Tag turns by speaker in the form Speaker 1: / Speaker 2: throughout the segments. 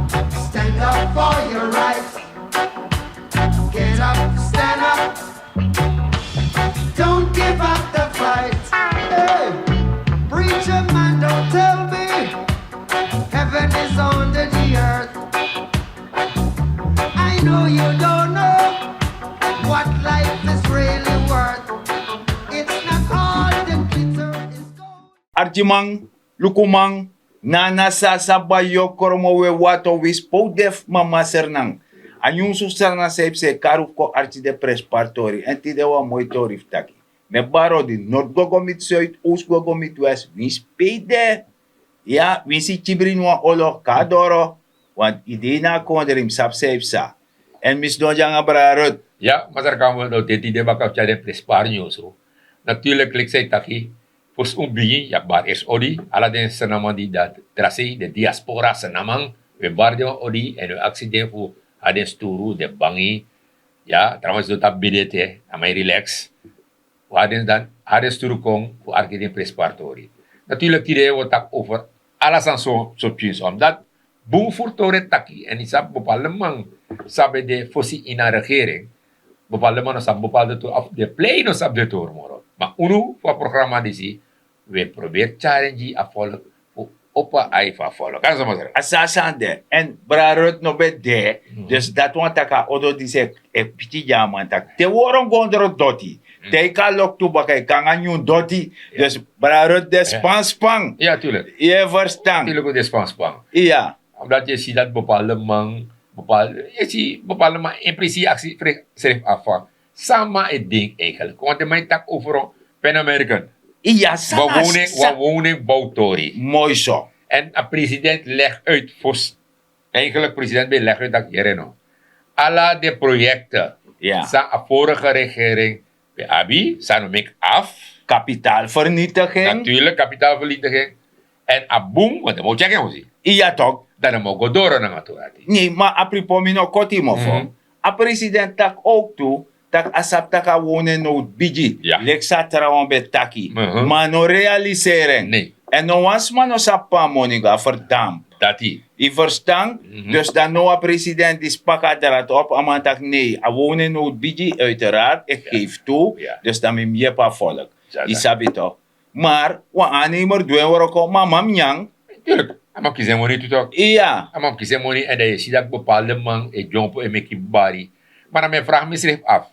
Speaker 1: Stand up for your rights. Get up, stand up. Don't give up the fight. Hey, preacher man, don't tell me heaven is under the earth. I know you don't know what life is really worth. It's not all the glitter is gold.
Speaker 2: Arjimang, Lukumang, Nana Sasa Bhaijo Kromo we wato wis podef mama Sranan. Anyung Sranan San E Psa karuf ko Arki de prenspari tori en ti dewa moi tori ftaki. Me baro di Noord Gogomit Zuid, Oost Gogomit West, wins pede. Ja, wins si Chibrin wa olo kadoro, want idena konderim sap San E Psa. En mis dojang abra Ruth.
Speaker 3: Ja, maar daar gaan we nou dit idee bakaf jadi prenspari nieuws. Natuurlijk klik saya taki. Pus umbi ya bar es odi ala den senaman di dat trasi de diaspora senamang we bar de odi en we accident fu aden sturu de bangi ya trouwens do tab bidete amai relax. Waden dan aden sturu kong fu Arki den prenspari tori. Natuurlijk tide we tak over alles aan zo punt omdat boem voor tore taki en isap bepaalde man sabe de fosi in een regering bepaalde man sap bepaalde to af de play no sap de tor moro. Maar unu voor programma disi we probeer challenge a volk voor opa ai va volk. Kan zo maar zeggen.
Speaker 2: Asasande en bra Ruth no be de, dus dat want taka odo dise e piti jaman tak. Te woron gondro doti. Te ka lok tu bakai kanganyu doti. Dus bra Ruth de spang.
Speaker 3: Ja, tuurlijk.
Speaker 2: Je verstand.
Speaker 3: Tuurlijk ook de spanspan.
Speaker 2: Ja.
Speaker 3: Omdat je ziet dat bepaalde man, bepaalde man in principe actie schrijft af. Sama het ding eigenlijk. Want de mijn tak overal Pan-American.
Speaker 2: Ja,
Speaker 3: We wonen bouwtori.
Speaker 2: Mooi zo.
Speaker 3: En een president legt uit, eigenlijk president legt uit dat hier no. Alle de projecten,
Speaker 2: Ja.
Speaker 3: zijn de vorige regering, bij Abi, zijn we af.
Speaker 2: Kapitaalvernietiging.
Speaker 3: Natuurlijk, kapitaalvernietiging. En aboom, want dan moet je checken.
Speaker 2: Ja toch.
Speaker 3: Dan moet je door naar het.
Speaker 2: Nee, maar apripomino kotimo A president tak ook toe. Tak asap taka wonen no bigi.
Speaker 3: Ja.
Speaker 2: Leksa trawan be taki.
Speaker 3: Mhm.
Speaker 2: Maar no realiseren.
Speaker 3: Nee.
Speaker 2: En no wans man no sapa moniga verdamp.
Speaker 3: Dat is.
Speaker 2: I verstaan? Dus dan no a president is pakka eruit op. Aman tak nee. A wonen no bigi uiteraard. Ik geef toe.
Speaker 3: Ja.
Speaker 2: Dus dan mi miepa volk.
Speaker 3: Ja,
Speaker 2: I sabi toch. Maar, wa aannemer doen we ook mama mnyang.
Speaker 3: Tuurlijk. Maar kiezen we niet toch?
Speaker 2: Ja.
Speaker 3: Maar kiezen we niet. En dan zie je dat bepaalde man, een jompo en meki bari. Maar dan mijn vraag me schrijf af.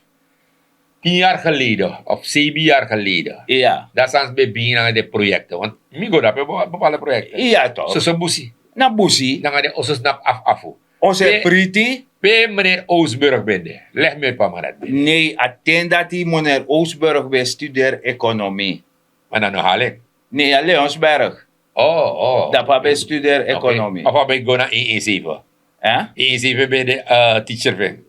Speaker 3: 10 jaar geleden, of 7 jaar geleden.
Speaker 2: Ja.
Speaker 3: Dat zijn we beginnen de projecten. Want mi go dat bepaalde projecten.
Speaker 2: Ja toch.
Speaker 3: Zo busi.
Speaker 2: Na busi.
Speaker 3: Dan gaan de osses nap afu.
Speaker 2: Ose pretty.
Speaker 3: Pe meneer Oosburg bende. Leg me pa maar dat.
Speaker 2: Nee, attend dat die meneer Oosburg bij studeer economie.
Speaker 3: Maar dan nog halen.
Speaker 2: Nee, Leonsberg.
Speaker 3: Oh.
Speaker 2: Dat bij studeer economie.
Speaker 3: Of ben ik go naar 117.
Speaker 2: Hè?
Speaker 3: 117 bij de teacher ben.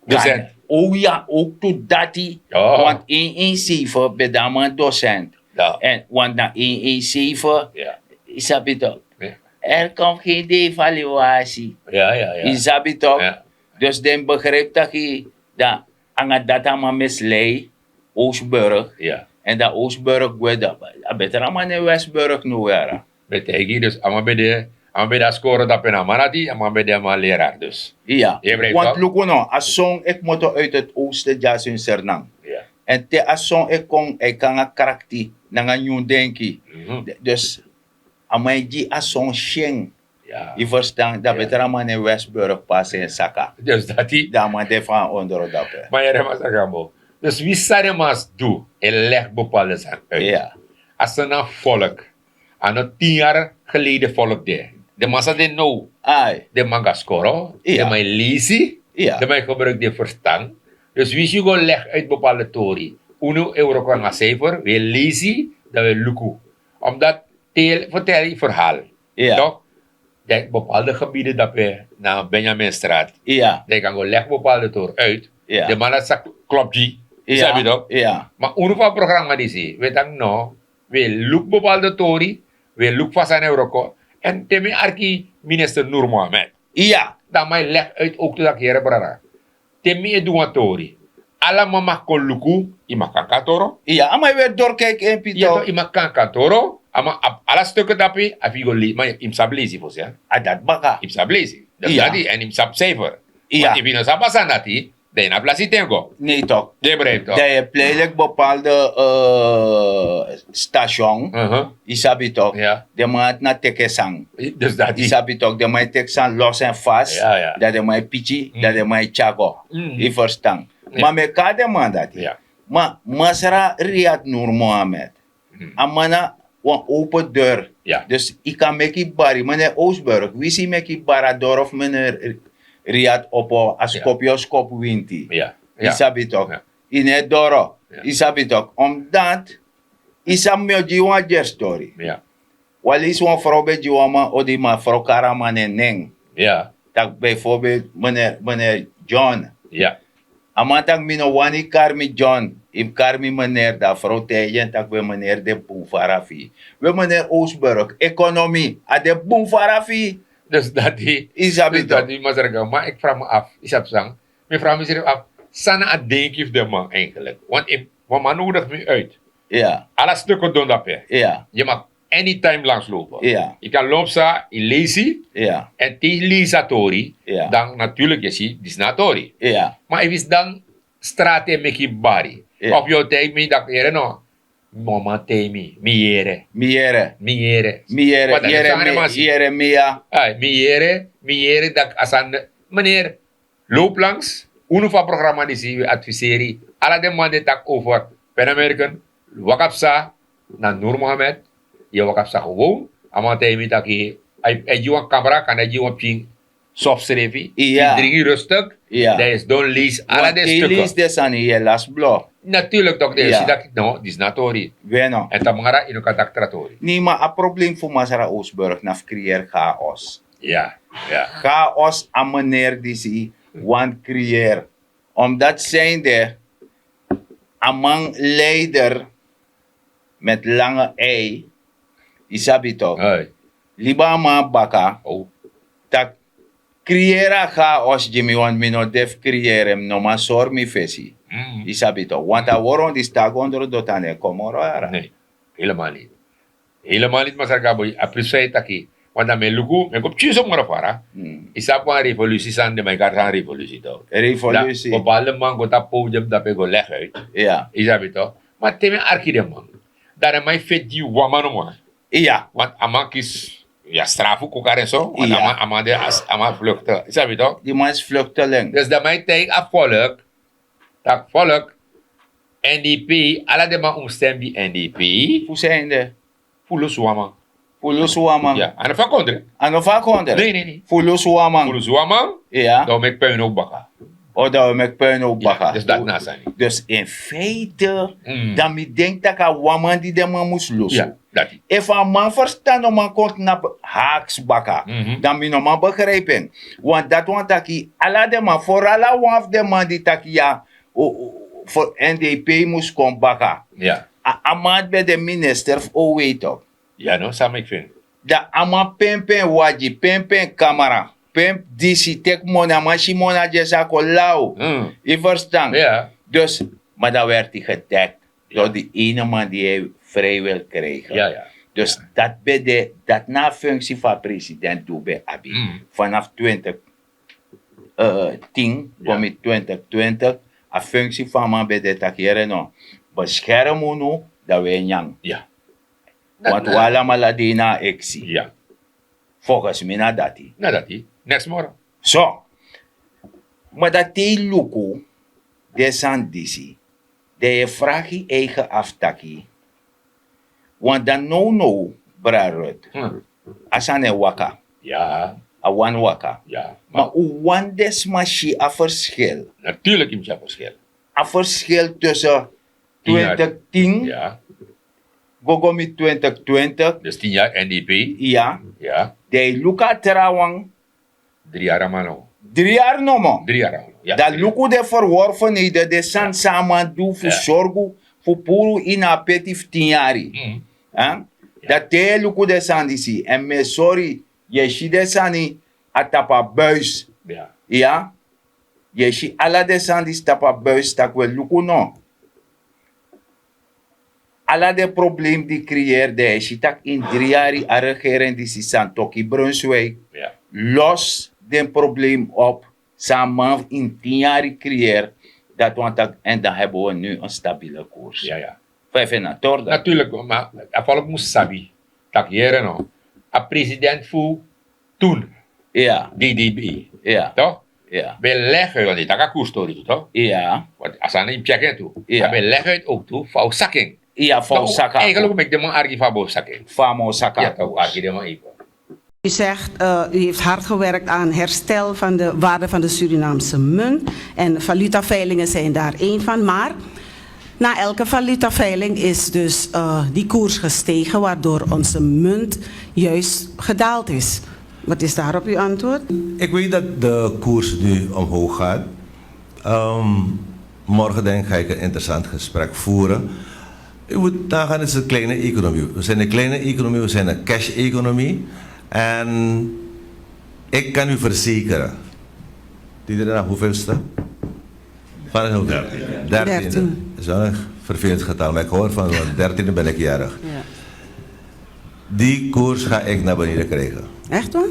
Speaker 3: Docent.
Speaker 2: Oh ja, ook toe dat die.
Speaker 3: Ja.
Speaker 2: Want 117 bij dat man docent.
Speaker 3: Ja.
Speaker 2: En want na 117
Speaker 3: Ja.
Speaker 2: is dat toch.
Speaker 3: Ja.
Speaker 2: Er komt geen devaluatie.
Speaker 3: Ja.
Speaker 2: Is dat toch?
Speaker 3: Ja.
Speaker 2: Dus dan begrijp dat je dat aan dat allemaal mislei Oostburg.
Speaker 3: Ja.
Speaker 2: En dat Oostburg wordt dat beter allemaal in Westburg nu weer.
Speaker 3: Betegi dus allemaal bij de score dat ben amanati, allemaal bij de maar leraar dus.
Speaker 2: Ja,
Speaker 3: Je begrijpt
Speaker 2: want
Speaker 3: toch?
Speaker 2: Luku no, als song ik moet uit het oosten jas in Sranan.
Speaker 3: Ja.
Speaker 2: En te als song ik kan een karakter, na een nieuw denken. Dus amai die als song sheng.
Speaker 3: Ja.
Speaker 2: Je verstaan, dat
Speaker 3: Ja.
Speaker 2: beter allemaal in Westburg passen in Saka.
Speaker 3: Dus dat die.
Speaker 2: Dat man de van onder dat.
Speaker 3: Maar je remt als Gambo. Dus wie zou mas doen en leg bepaalde zaken uit.
Speaker 2: Ja.
Speaker 3: Als er een volk, aan het 10 jaar geleden volk de massa de nou,
Speaker 2: Ai.
Speaker 3: de manga scoren,
Speaker 2: Ja.
Speaker 3: de mij lezen,
Speaker 2: Ja.
Speaker 3: de mij gebruik de verstand. Dus wie je gewoon leg uit bepaalde tori, €1 kan gaan cijfer, we lezen, dat we Luku. Omdat, vertel je verhaal.
Speaker 2: Ja.
Speaker 3: Toch? De bepaalde gebieden dat we naar Benjaminstraat,
Speaker 2: Ja.
Speaker 3: die kan gewoon leg bepaalde tor uit.
Speaker 2: Ja.
Speaker 3: De man dat klopt je.
Speaker 2: Ja.
Speaker 3: Snap je toch?
Speaker 2: Ja.
Speaker 3: Maar uno programma die zie, we dan no, we look bepaalde tori, we look vast aan Euroko. En temi Arki minister Noor Mohamed.
Speaker 2: Ja.
Speaker 3: Dan mij leg uit ook dat hier brara. Temi e doa tori. Alla mama kon luku, ima kan katoro.
Speaker 2: Ja, maar weer doorkijken in Pito.
Speaker 3: Ja, toch, ima kan katoro. Ama alla stukken dapi, afigo li, maar im sablezi voor ze.
Speaker 2: Ah, dat baka.
Speaker 3: Im sablezi. Dus
Speaker 2: Ja.
Speaker 3: dat die, en hem sap cijfer.
Speaker 2: Ja.
Speaker 3: Want if je nou sap asan dat die, dan je plaats tengo.
Speaker 2: Nee toch.
Speaker 3: Je begrijpt toch?
Speaker 2: Dat je plek bepaalde station. Isabi toch.
Speaker 3: Ja.
Speaker 2: De maat na teke sang.
Speaker 3: Dus dat die.
Speaker 2: Isabi toch. De maat tek sang los en vast.
Speaker 3: Ja, ja.
Speaker 2: Dat de maat pichi. Dat de maat chago. Je verstaan.
Speaker 3: Ja.
Speaker 2: Maar me ka de man dat.
Speaker 3: Ja.
Speaker 2: Maar Masra Riyad Nur Mohammed. Amana een open deur.
Speaker 3: Ja.
Speaker 2: Dus ik kan meki bari. Meneer Oosburg. Wie zie meki barador of meneer Riyad op als
Speaker 3: Ja.
Speaker 2: kopioskop winti.
Speaker 3: Ja. Ja.
Speaker 2: Isabi toch.
Speaker 3: Ja.
Speaker 2: In het doro.
Speaker 3: Ja.
Speaker 2: Isabi toch. Omdat isam me jiwa jer story.
Speaker 3: Ja.
Speaker 2: Wal is een vrouw bij jiwa ma odi ma vrouw karaman en neng.
Speaker 3: Ja.
Speaker 2: Tak bijvoorbeeld meneer John.
Speaker 3: Ja.
Speaker 2: Amatak mino wani karmi John. Im karmi meneer da vrouw tegen tak we meneer de Boemfarafi. We meneer Oosburg. Economie. A de Boemfarafi.
Speaker 3: Dus dat die.
Speaker 2: Isabi
Speaker 3: Dus dat
Speaker 2: toch.
Speaker 3: die maar zeggen, maar ik vraag me af, is dat zang? Ik vraag me zelf af, sana a denk heeft de man eigenlijk. Want man nodigt me uit.
Speaker 2: Ja.
Speaker 3: Alle stukken doen dat hè.
Speaker 2: Ja.
Speaker 3: Je mag anytime langslopen.
Speaker 2: Ja.
Speaker 3: Je kan lopen in lazy
Speaker 2: Ja.
Speaker 3: en tegen lazy tori.
Speaker 2: Ja.
Speaker 3: Dan natuurlijk, je ziet, die is na tori.
Speaker 2: Ja.
Speaker 3: Maar is dan straat en meki bari.
Speaker 2: Ja.
Speaker 3: Op jou tegen me dat je no. Mama tegen miere.
Speaker 2: Miere.
Speaker 3: Miere.
Speaker 2: Miere.
Speaker 3: Wat dat is aan de man.
Speaker 2: Jeremia.
Speaker 3: Ay, miere dat asan meneer loop langs uno van programma die zie we adviseren alle de mannen tak over Pan American wakapsa na Nur Mohammed je wakapsa gewoon ama temi tak ay juan camera kan ay juan ping soft servi
Speaker 2: Ja.
Speaker 3: drinken rustig
Speaker 2: Ja.
Speaker 3: dat is don't lease alle de
Speaker 2: Kilis
Speaker 3: stukken
Speaker 2: de sani je las blo.
Speaker 3: natuurlijk toch de
Speaker 2: Ja.
Speaker 3: zie dat no dis natori
Speaker 2: Bueno.
Speaker 3: en tamara ino katak tratori
Speaker 2: Nee, maar een probleem voor Masara Oosburg na creëer chaos.
Speaker 3: ja ja
Speaker 2: Chaos aan meneer die ze want creëer. Omdat zijnde een man leider met lange ei. Isabi toch.
Speaker 3: ay
Speaker 2: Libama baka.
Speaker 3: oh
Speaker 2: Tak creëra chaos Jimmy want mi no def creëren no ma sor mi fesi. Isabi toch. Want a woron die sta onder dotane komoro ara.
Speaker 3: Nee, helemaal niet. Helemaal niet, maar zeg boy, appreciate taki. Want dan met Luku, met op tjus op maar vara. Isa po een revolutie zijn de mij gaat gaan revolutie toch.
Speaker 2: Revolutie.
Speaker 3: Bepaalde man gaat dat podium dat ik leg uit.
Speaker 2: Ja.
Speaker 3: Isa weet toch. Maar teme Arki de man. Daar is mij vet die woman man.
Speaker 2: Ja.
Speaker 3: Want aman kies ja strafu kokar en zo. Want
Speaker 2: Ja.
Speaker 3: aman vluchten. Isa weet toch.
Speaker 2: Die man is vluchteling.
Speaker 3: Dus dat mij tegen afvolk. Dat volk. NDP, alle de man omstem die NDP.
Speaker 2: Hoe zijn de?
Speaker 3: Fulo suaman.
Speaker 2: Fulu suwaman.
Speaker 3: Ja, en van contre.
Speaker 2: Ano va konder?
Speaker 3: Nee.
Speaker 2: Fulu suwaman.
Speaker 3: Fulo suaman.
Speaker 2: Ja.
Speaker 3: Dan met puin ook bakken.
Speaker 2: O dat we met puin ook
Speaker 3: Ja,
Speaker 2: bakken.
Speaker 3: dus dat nasa niet.
Speaker 2: Dus in feite,
Speaker 3: Mm.
Speaker 2: dan mi denk dat een woman die de man moest lossen.
Speaker 3: Ja, dat is.
Speaker 2: If een man verstaan om man komt naar haaks bakken,
Speaker 3: Mhm.
Speaker 2: dan mi no man begrijpen. Want dat want taki, alla de man, voor alla one of de man die taki ja, voor NDP moest komen bakken.
Speaker 3: Ja.
Speaker 2: A man bij de minister, oh weet toch.
Speaker 3: Ja, no, samen ik vind.
Speaker 2: Da ama pempen waji, pempen camera, pemp DC tek mona, machimona jesa ko lau. Je verstaan?
Speaker 3: Ja.
Speaker 2: Dus, maar dan werd hij gedekt door die ene man die hij vrij wil krijgen.
Speaker 3: Ja.
Speaker 2: Dus dat bij de, dat na functie van president doe bij Abi.
Speaker 3: Mm.
Speaker 2: Vanaf 2010, kom in 2020, a functie van man bij de takiere no. Beschermen nu, dat wij nyang.
Speaker 3: Ja.
Speaker 2: Want we allemaal ladina exi.
Speaker 3: Ja.
Speaker 2: Volgens mij na dati.
Speaker 3: Nou, dat is. Next morgen.
Speaker 2: Zo. Maar dat die Luku, de sandisi, de je vraag je eigen aftaki. Want dan no, Ruth. Asane waka.
Speaker 3: Ja.
Speaker 2: A one waka.
Speaker 3: Ja.
Speaker 2: Maar hoe wan desmashi a verschil?
Speaker 3: Natuurlijk is het verschil.
Speaker 2: A verschil tussen 2010,
Speaker 3: Ja.
Speaker 2: gogo met 2020,
Speaker 3: Dus 10 jaar NDP.
Speaker 2: ja.
Speaker 3: Ja.
Speaker 2: De Luka terawang
Speaker 3: 3 jaar amano.
Speaker 2: 3 jaar no mo.
Speaker 3: 3 jaar amano. Ja.
Speaker 2: Dat Luku de verworvenheden, de san samen doen voor
Speaker 3: Ja.
Speaker 2: zorgen, voor puro in apetief 10 jaar.
Speaker 3: Mm.
Speaker 2: Dat de Luku de san disi. En me sorry, je shi de sani atapa buis.
Speaker 3: Ja.
Speaker 2: Ja? Je shi ala de san dis tapa buis tak we Luku no. Alla de probleem die creëerde, je shi tak in 3 jaar a regering die si san toki Brunswijk.
Speaker 3: Ja.
Speaker 2: Los den probleem op. Samen in 10 jaar creëer. En dan hebben we nu een stabiele koers.
Speaker 3: Ja.
Speaker 2: Vijf en een
Speaker 3: Natuurlijk, maar volk moest sabi. Dat hier no. A president voor toen.
Speaker 2: Ja.
Speaker 3: DDB.
Speaker 2: Ja.
Speaker 3: Toch?
Speaker 2: Ja.
Speaker 3: We leggen, want dat kan koersstory toch?
Speaker 2: Ja.
Speaker 3: Want als aan een checken toe.
Speaker 2: Ja.
Speaker 3: We leggen het ook toe voor zakking.
Speaker 2: Ja, voor zakken.
Speaker 3: Eigenlijk ben ik de man Arki voor zakking.
Speaker 2: Famo zakken.
Speaker 3: Ja, toch Arki de man even.
Speaker 4: U zegt, u heeft hard gewerkt aan herstel van de waarde van de Surinaamse munt. En valutaveilingen zijn daar één van. Maar na elke valutaveiling is dus die koers gestegen, waardoor onze munt juist gedaald is. Wat is daarop uw antwoord?
Speaker 5: Ik weet dat de koers nu omhoog gaat. Morgen denk ik ga ik een interessant gesprek voeren. U moet nagaan, het is een kleine economie. We zijn een kleine economie, we zijn een cash-economie. En ik kan u verzekeren. Iedereen hoeveelste? Van een 13e. Dat is wel een vervelend getal, maar ik hoor van 13e ben ik jarig.
Speaker 4: Ja.
Speaker 5: Die koers ga ik naar beneden krijgen.
Speaker 4: Echt waar?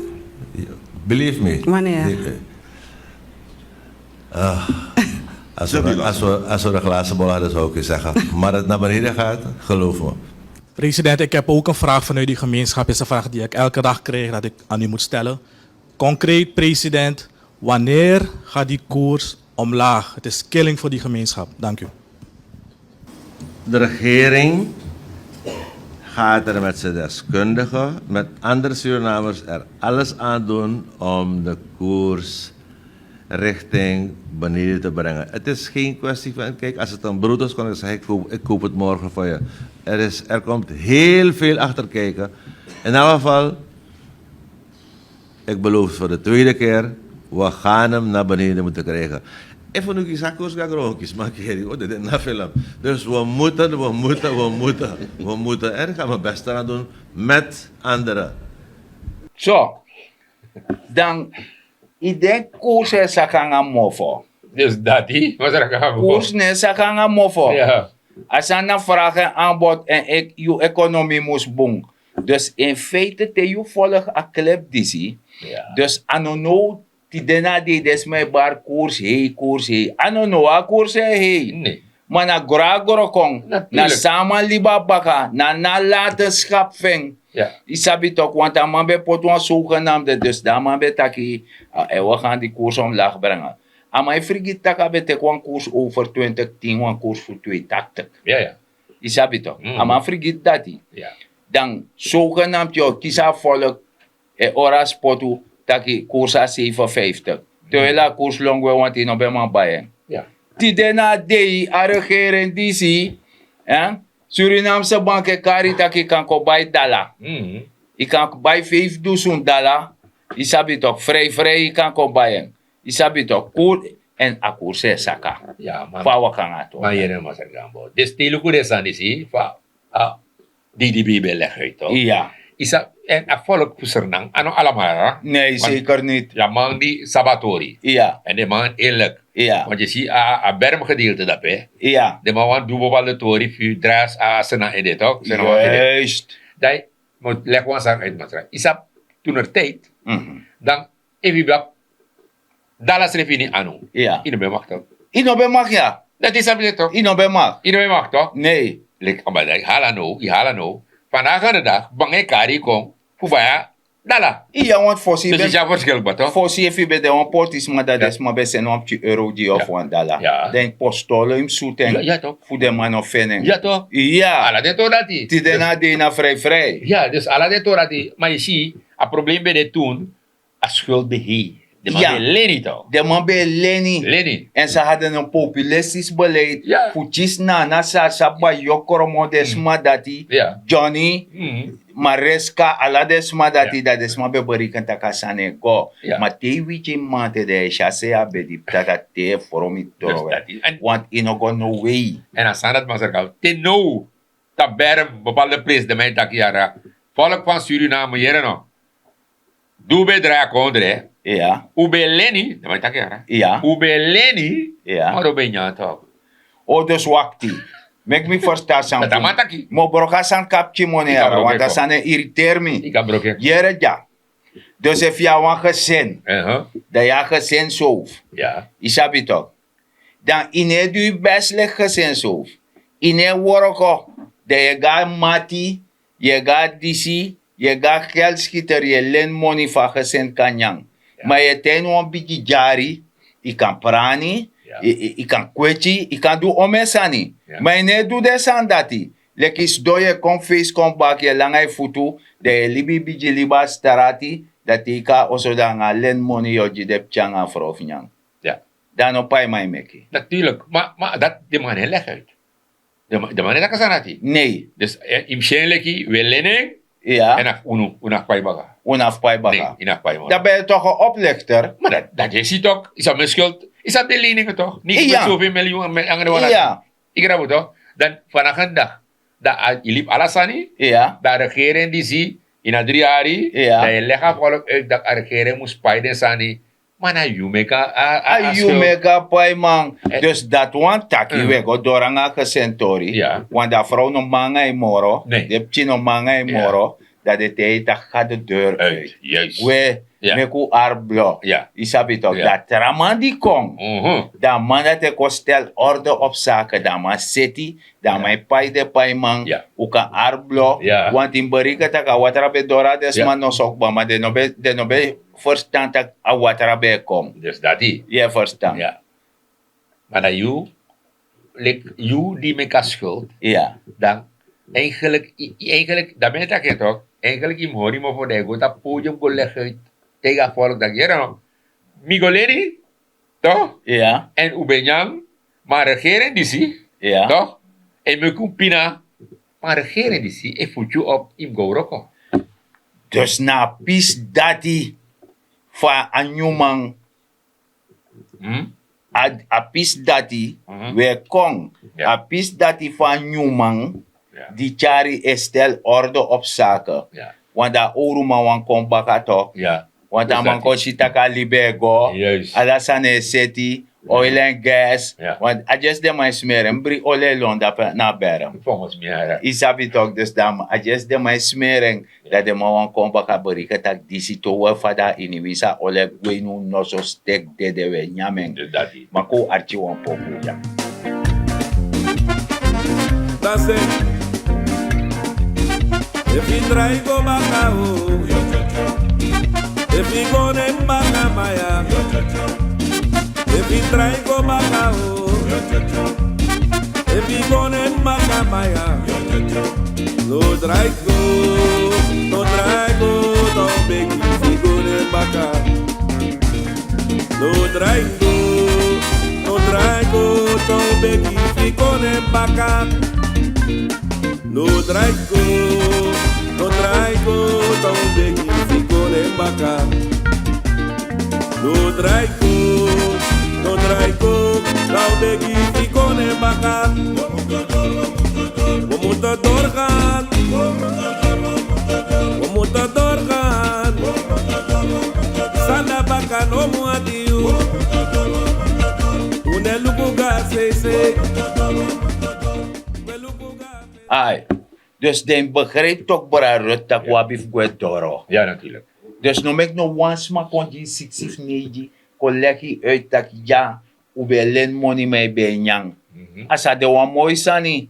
Speaker 5: Believe me.
Speaker 4: Wanneer?
Speaker 5: Als we de glazen bol hadden, zou ik je zeggen. Maar het naar beneden gaat, geloof me.
Speaker 6: President, ik heb ook een vraag vanuit die gemeenschap. Het is een vraag die ik elke dag krijg dat ik aan u moet stellen. Concreet, president, wanneer gaat die koers omlaag? Het is killing voor die gemeenschap. Dank u.
Speaker 5: De regering gaat er met zijn deskundigen, met andere Surinamers er alles aan doen om de koers richting beneden te brengen. Het is geen kwestie van, kijk, als het een brood is, kan ik zeggen, ik koop het morgen voor je. Er komt heel veel achter kijken. In elk geval, ik beloof voor de tweede keer, we gaan hem naar beneden moeten krijgen. Even nu kies koers ga grootjes maken, dit is een film. Dus we moeten. En ik ga mijn best aan doen met anderen.
Speaker 2: Zo. Dan, ik denk koers is een mofo.
Speaker 3: Dus dat die, wat er gaan
Speaker 2: Koers is een mofo.
Speaker 3: Ja.
Speaker 2: Als je een vraag en aanbod en je economie moest boom. Dus in feite, te je volg een klep disi.
Speaker 3: Ja.
Speaker 2: Dus anono, die dena die des mij bar koers hei. Anono, a koers hei.
Speaker 3: Nee.
Speaker 2: Maar na gragoro kong, na
Speaker 3: Natuurlijk.
Speaker 2: sama liba baka, na nalatenschap ving.
Speaker 3: Ja.
Speaker 2: Isabi toch, want dan man be pot wan zogenaamde, dus dan man be taki, we gaan die koers omlaag brengen. Maar ik vergeet dat ik betek een koers over 2010, een koers voor 280.
Speaker 3: Ja.
Speaker 2: Isabi toch? Maar vergeet dat die.
Speaker 3: Ja.
Speaker 2: Dan zogenaamd jou kisa volk, ora spotu, taki koers a 750. Terwijl la koers long we want in op een baien.
Speaker 3: Ja.
Speaker 2: Die dena dei a regering disi, Surinaamse banken kari taki kan ko bij dollar. Ik kan bij $5,000. Isabi toch vrij ik kan ko baien. Isabi toch koer en a koerse saka.
Speaker 3: Ja, maar
Speaker 2: Fawa kan ato.
Speaker 3: maar hier maar zeggen Gambo. Dus die Luku de san is die bibel leg uit toch?
Speaker 2: Ja.
Speaker 3: Isa en a volk pusernang ano alamara.
Speaker 2: Nee, zeker niet.
Speaker 3: Ja man die sabatori.
Speaker 2: Ja.
Speaker 3: En de man eerlijk.
Speaker 2: Ja.
Speaker 3: Want je ziet a berm gedeelte dat hè.
Speaker 2: Ja.
Speaker 3: De man want doe bepaalde tori vuur draas a sena in dit toch?
Speaker 2: Juist.
Speaker 3: Dat moet leg ons aan uit matra. Isa toen er tijd dan even bak Dallas refini anu.
Speaker 2: Ja.
Speaker 3: Ino be mag toch?
Speaker 2: Ino be mag ja.
Speaker 3: Dat is ablet toch?
Speaker 2: Ino be mag.
Speaker 3: Ino be mag toch?
Speaker 2: Nee.
Speaker 3: Lek abadai halano. Vandaag aan de dag bange kari kom fubaya dala.
Speaker 2: Ja, want fossi
Speaker 3: Dus is ja verschil ba toch?
Speaker 2: fossi if je bij de importis maar dat is maar best een €1 die of $1.
Speaker 3: Ja.
Speaker 2: Den postole im soeten.
Speaker 3: Ja toch?
Speaker 2: Voor de man of vennen.
Speaker 3: Ja toch?
Speaker 2: Ja.
Speaker 3: Ala de torati.
Speaker 2: Die dena dena vrij.
Speaker 3: Ja, dus ala de torati. Maar je ziet, a probleem bij de toen, a schuld beheer. De man
Speaker 2: Ja.
Speaker 3: bij Lenny toch?
Speaker 2: De man bij Lenny.
Speaker 3: Lenny.
Speaker 2: En ze hadden een populistisch beleid.
Speaker 3: Ja.
Speaker 2: Fuchis na Sasa, Bhaijo, Kromo, desma dati.
Speaker 3: Ja.
Speaker 2: Johnny, Mareska, ala desma dati, dat desma be berikan takasane go.
Speaker 3: Ja.
Speaker 2: Maar te wichi mate de chasse abedi, dat te foromi
Speaker 3: Dus
Speaker 2: toro.
Speaker 3: dat is. En
Speaker 2: Want ino go no way.
Speaker 3: als aan dat man zegt, te nou, dat berm bepaalde place, de mijn takiara. Volk van Suriname, hier no. Doe bij draai kondre.
Speaker 2: Ja,
Speaker 3: Ube Lenny, de mijn takiara.
Speaker 2: ja,
Speaker 3: Ube Lenny,
Speaker 2: ja.
Speaker 3: maar ben je toch?
Speaker 2: O dus wakti. Make me verstaan
Speaker 3: Dat
Speaker 2: something.
Speaker 3: amataki.
Speaker 2: Mo broka san kapchi monera,
Speaker 3: Ik ga
Speaker 2: want
Speaker 3: broken
Speaker 2: dat san irriteer me.
Speaker 3: Ik heb broken.
Speaker 2: Jere ja. Dus if je een gezin, dat je gezin zoof,
Speaker 3: Ja.
Speaker 2: isabi toch? Dan ine du best leg gezin zoof. Ine woroko, dat je gaat mati, je gaat disi, je gaat geld schieten, je len money van gezin kanyang. Maar je ten een beetje jari, je kan prani, je kan kwetji, je kan doen omesani. Maar je ne doet des aan dati. Lekis do je kom face kom bak je langay futu, de je libi biji liba starati, dat je ka oso da nga len money yo jidep changa vrof nyang.
Speaker 3: Ja.
Speaker 2: Dan op pay may meki.
Speaker 3: Natuurlijk, maar dat de man leg uit. De man dat kasanati.
Speaker 2: Nee.
Speaker 3: Dus im shenleki we lening
Speaker 2: Ja.
Speaker 3: en af unaf pay baga.
Speaker 2: Unaf pay
Speaker 3: Nee,
Speaker 2: baka.
Speaker 3: inaf pay man.
Speaker 2: Dan ben je toch een oplichter?
Speaker 3: Maar dat je ziet toch, is dat mijn schuld? Is dat de leningen toch? Niet
Speaker 2: Ja.
Speaker 3: met zoveel miljoen met andere
Speaker 2: Ja.
Speaker 3: Ik raad toch? Dan vanaf een dag, dat je liep alasani,
Speaker 2: Ja.
Speaker 3: dat de regering die zie, in een 3 jaar,
Speaker 2: Ja.
Speaker 3: dat je legt volk uit dat de regering moet spijden sani. Maar na you make a
Speaker 2: You make a pay man.
Speaker 3: Eh.
Speaker 2: Dus dat one taki we go doranga gezin tori.
Speaker 3: Ja.
Speaker 2: Want dat vrouw no manga i moro.
Speaker 3: Nee.
Speaker 2: De chino manga i moro. Dat de tijd dat gaat de deur uit.
Speaker 3: uit. Juist.
Speaker 2: We
Speaker 3: Ja.
Speaker 2: meku arblo.
Speaker 3: Ja.
Speaker 2: Isabi toch?
Speaker 3: Ja.
Speaker 2: Dat traman die kom.
Speaker 3: Mhm.
Speaker 2: Dat man dat ik stel orde op zaken. Dat man seti. Dat man pay de pay man.
Speaker 3: Ja.
Speaker 2: Uka arblo.
Speaker 3: Ja.
Speaker 2: Want in berika taka watra be dora des
Speaker 3: Ja.
Speaker 2: man no sok ba. Maar de no be verstaan tak a watra be kom.
Speaker 3: Dus dat die.
Speaker 2: Je verstaan.
Speaker 3: Ja. Maar dat you die make a schuld,
Speaker 2: Ja.
Speaker 3: dan eigenlijk, dat ben je toch? Eigenlijk im hori mo voor de dat podium go leggen tegen volk dat je dan migoleni, toch?
Speaker 2: Ja.
Speaker 3: En ubenyang, maar regering die zie,
Speaker 2: Ja.
Speaker 3: toch? En me kumpina, maar regering die zie, ik voet je op im goroko.
Speaker 2: Dus na pis dati van anyumang a pis dati we kong.
Speaker 3: Ja.
Speaker 2: A pis dati van anyumang
Speaker 3: Ja.
Speaker 2: die chari estel orde op zaken.
Speaker 3: Ja.
Speaker 2: Want da oru man wan kom bakato.
Speaker 3: Ja.
Speaker 2: Want
Speaker 3: Dus
Speaker 2: da
Speaker 3: dat
Speaker 2: man ko shitaka libego.
Speaker 3: Juist.
Speaker 2: Alasane seti. Oil and gas.
Speaker 3: Ja.
Speaker 2: Want I just de my smeren. Bri ole londa na berem.
Speaker 3: Volgens mij,
Speaker 2: Isabi toch dus dan adjes de mijn smering dat de man kon baka berika tak disi to we fada inibisa ole we nu no so stek de we nyameng
Speaker 3: dus dat die.
Speaker 2: mako archi wan poku ja.
Speaker 7: That's it. If you traigo bacao, if you go en bacamaya, if you traigo bacao, if you go en bacamaya, no traigo, don't beg if you go en baca. No traigo, don't beg if you go en baca. No traigo, tão bem que ficou nem bacana. No traigo, tão bem que ficou nem bacana. Vamos tá dorgan, Sanda bacana, vamos adiu. Une Luku gasten.
Speaker 2: Ai. Dus den begrijp toch bra Ruth tak wabif doro.
Speaker 3: Ja, natuurlijk.
Speaker 2: Dus no mek no once ma kon die 60 neji kollegi uit tak ja ubelen money me be nyang. Asa de wan mooi sani.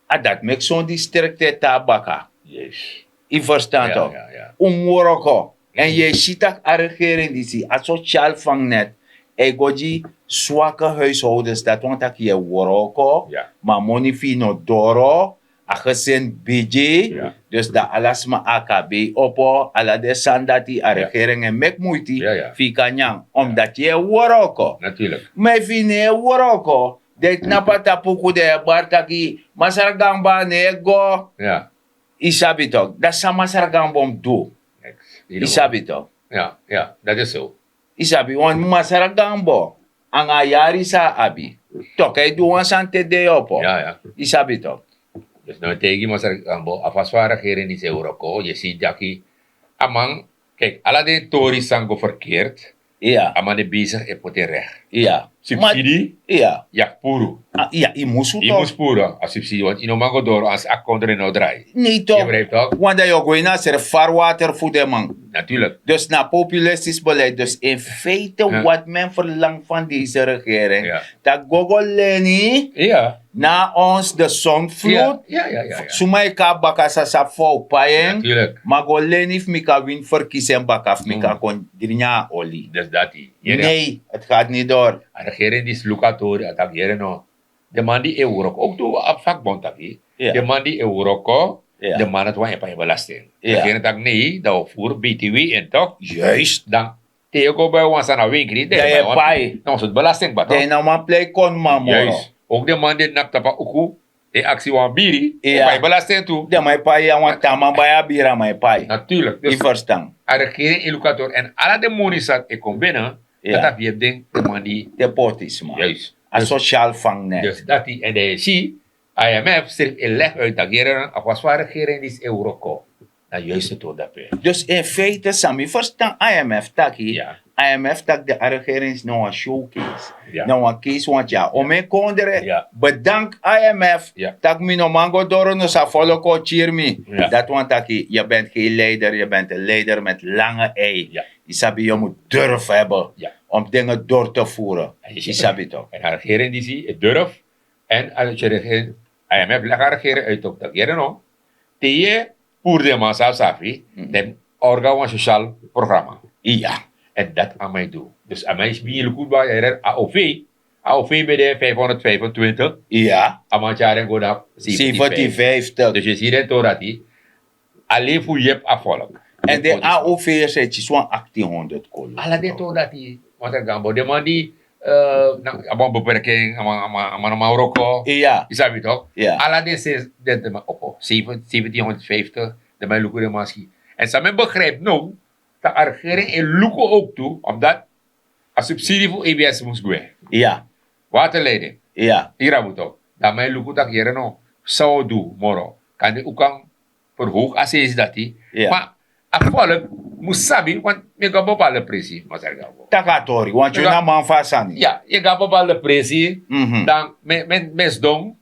Speaker 2: Adat mek son die sterkte tabaka.
Speaker 3: Yes.
Speaker 2: I verstaan
Speaker 3: Ja,
Speaker 2: toch?
Speaker 3: ja, ja.
Speaker 2: Umworoko. En je ziet dat regering die zie, als sociaal vangnet, egoji zwakke huishoudens, dat want dat je woroko,
Speaker 3: Ja.
Speaker 2: maar money fino doro, a gezin BJ,
Speaker 3: Ja.
Speaker 2: dus dat alles maar AKB opo, ala de sandati, a regering en mek moeiti,
Speaker 3: Ja, ja.
Speaker 2: fika nyang, omdat je woroko.
Speaker 3: Natuurlijk.
Speaker 2: Maar fine woroko, de knapata puku de bartaki, masargamba nego,
Speaker 3: Ja.
Speaker 2: isabi toch, dat sa masargambom do. Isabi toch.
Speaker 3: Ja, ja, dat is zo.
Speaker 2: Isabi, want masara Gambo, ang ayari sa abi. To, kay duwan sante de opo.
Speaker 3: Ja, ja.
Speaker 2: Isabi to.
Speaker 3: Dus nou tegen me zeg Gambo, afas waar regering die Euroko, je ziet dat kijk, alle de tori sango verkeerd,
Speaker 2: Ja,
Speaker 3: amang de bezig is op de recht.
Speaker 2: ja,
Speaker 3: subsidie,
Speaker 2: Ja.
Speaker 3: ja, puro.
Speaker 2: Ja, je moest
Speaker 3: Je
Speaker 2: toch?
Speaker 3: moest puro als subsidie, want je mag go door als akkonden nou draai.
Speaker 2: Nee
Speaker 3: Je
Speaker 2: toch?
Speaker 3: begrijpt toch?
Speaker 2: Want dat je ook weer naar vaarwater voor de man.
Speaker 3: Natuurlijk.
Speaker 2: Dus na populistisch beleid. Dus in feite
Speaker 3: Ja.
Speaker 2: wat men verlangt van deze regering.
Speaker 3: Ja.
Speaker 2: Dat Gogoleni
Speaker 3: Ja.
Speaker 2: na ons de zonvloed.
Speaker 3: Ja.
Speaker 2: Sumai ka baka sa sa fo payeng.
Speaker 3: Natuurlijk.
Speaker 2: Maar Goleni if mika win verkiezen bakaf mika kon dirnya oli.
Speaker 3: Dus dat die.
Speaker 2: Nee, het gaat niet door.
Speaker 3: De regering die Luku tori at ageren no. De man die euro ook doe op vakbond taki.
Speaker 2: Ja.
Speaker 3: De man die euro
Speaker 2: Ja.
Speaker 3: de man het wan je belasting. De
Speaker 2: Ja.
Speaker 3: regering tak nee, dat voor BTW in toch?
Speaker 2: Juist.
Speaker 3: Dan Theo bij ons aan een winkel.
Speaker 2: Ja, je pai.
Speaker 3: Nou, het belasting bat.
Speaker 2: De nou maar play kon man moro.
Speaker 3: Juist. Ook de man die nakta pa uku. De actie van biri.
Speaker 2: Ja.
Speaker 3: Bij belasting toe.
Speaker 2: De mij pai ya want taman baya bira mij pai.
Speaker 3: Natuurlijk.
Speaker 2: Die
Speaker 3: Dus
Speaker 2: verstaan.
Speaker 3: de regering in Luku en alle de money zat ik kom binnen.
Speaker 2: Ja.
Speaker 3: Dat heb je ding de man die.
Speaker 2: De potis man.
Speaker 3: Juist.
Speaker 2: A sociaal vangnet.
Speaker 3: Dus dat die en de zie, IMF schreef een leg uit dat geren, of was waar regering die is euro. Nou juist het dat weer.
Speaker 2: Dus in feite, Sami, verstaan IMF taki.
Speaker 3: Ja.
Speaker 2: IMF tak de regering is nou een showcase.
Speaker 3: Ja.
Speaker 2: Nou een case, want ja, om mijn konderen,
Speaker 3: Ja.
Speaker 2: bedankt IMF.
Speaker 3: Ja.
Speaker 2: Tak mi no mango doro no sa follow ko cheer me.
Speaker 3: Ja.
Speaker 2: Dat want taki, je bent geen leider, je bent een leider met lange ei.
Speaker 3: Ja.
Speaker 2: Isabi, je moet durf hebben
Speaker 3: Ja.
Speaker 2: om dingen door te voeren.
Speaker 3: En je ziet
Speaker 2: Isabi toch?
Speaker 3: En de regering die zie, het durf. En als je regering, IMF leg haar regering uit op dat geren no. Die voor de massa safi, de orgaan van sociaal programma.
Speaker 2: Ja.
Speaker 3: En dat aan mij doen. Dus aan mij is wie goed bij AOV. AOV bij de 525.
Speaker 2: Ja.
Speaker 3: Amatjaren go naar 75.
Speaker 2: 57.
Speaker 3: Dus je ziet het toch dat die alleen voor je hebt afvallen.
Speaker 2: En de AOV is het zo'n 1800 kolom.
Speaker 3: Alla de toch dat die, wat er Gambo, de man die, abang beperking, ama Marokko,
Speaker 2: Ja.
Speaker 3: is dat toch?
Speaker 2: Ja.
Speaker 3: Alla de is, de man op 1750, de man Luku de Maski. En ze men begrijpt nou, dat de regering in Luku ook toe, omdat een subsidie voor EBS moest gaan.
Speaker 2: Ja.
Speaker 3: Waterleiding,
Speaker 2: Ja.
Speaker 3: hier moet ook. Dat men Luku dat hier nou, zou doen, moro. Kan die ook kan verhoog als is dat die.
Speaker 2: Ja.
Speaker 3: Maar afvallen moet sabi, want je gaat bepaalde pressie, maar zeg Gambo.
Speaker 2: Takatori, want je
Speaker 3: Ja.
Speaker 2: na man fasani.
Speaker 3: Ja, je gaat bepaalde pressie,
Speaker 2: Mhm.
Speaker 3: dan met mesdong,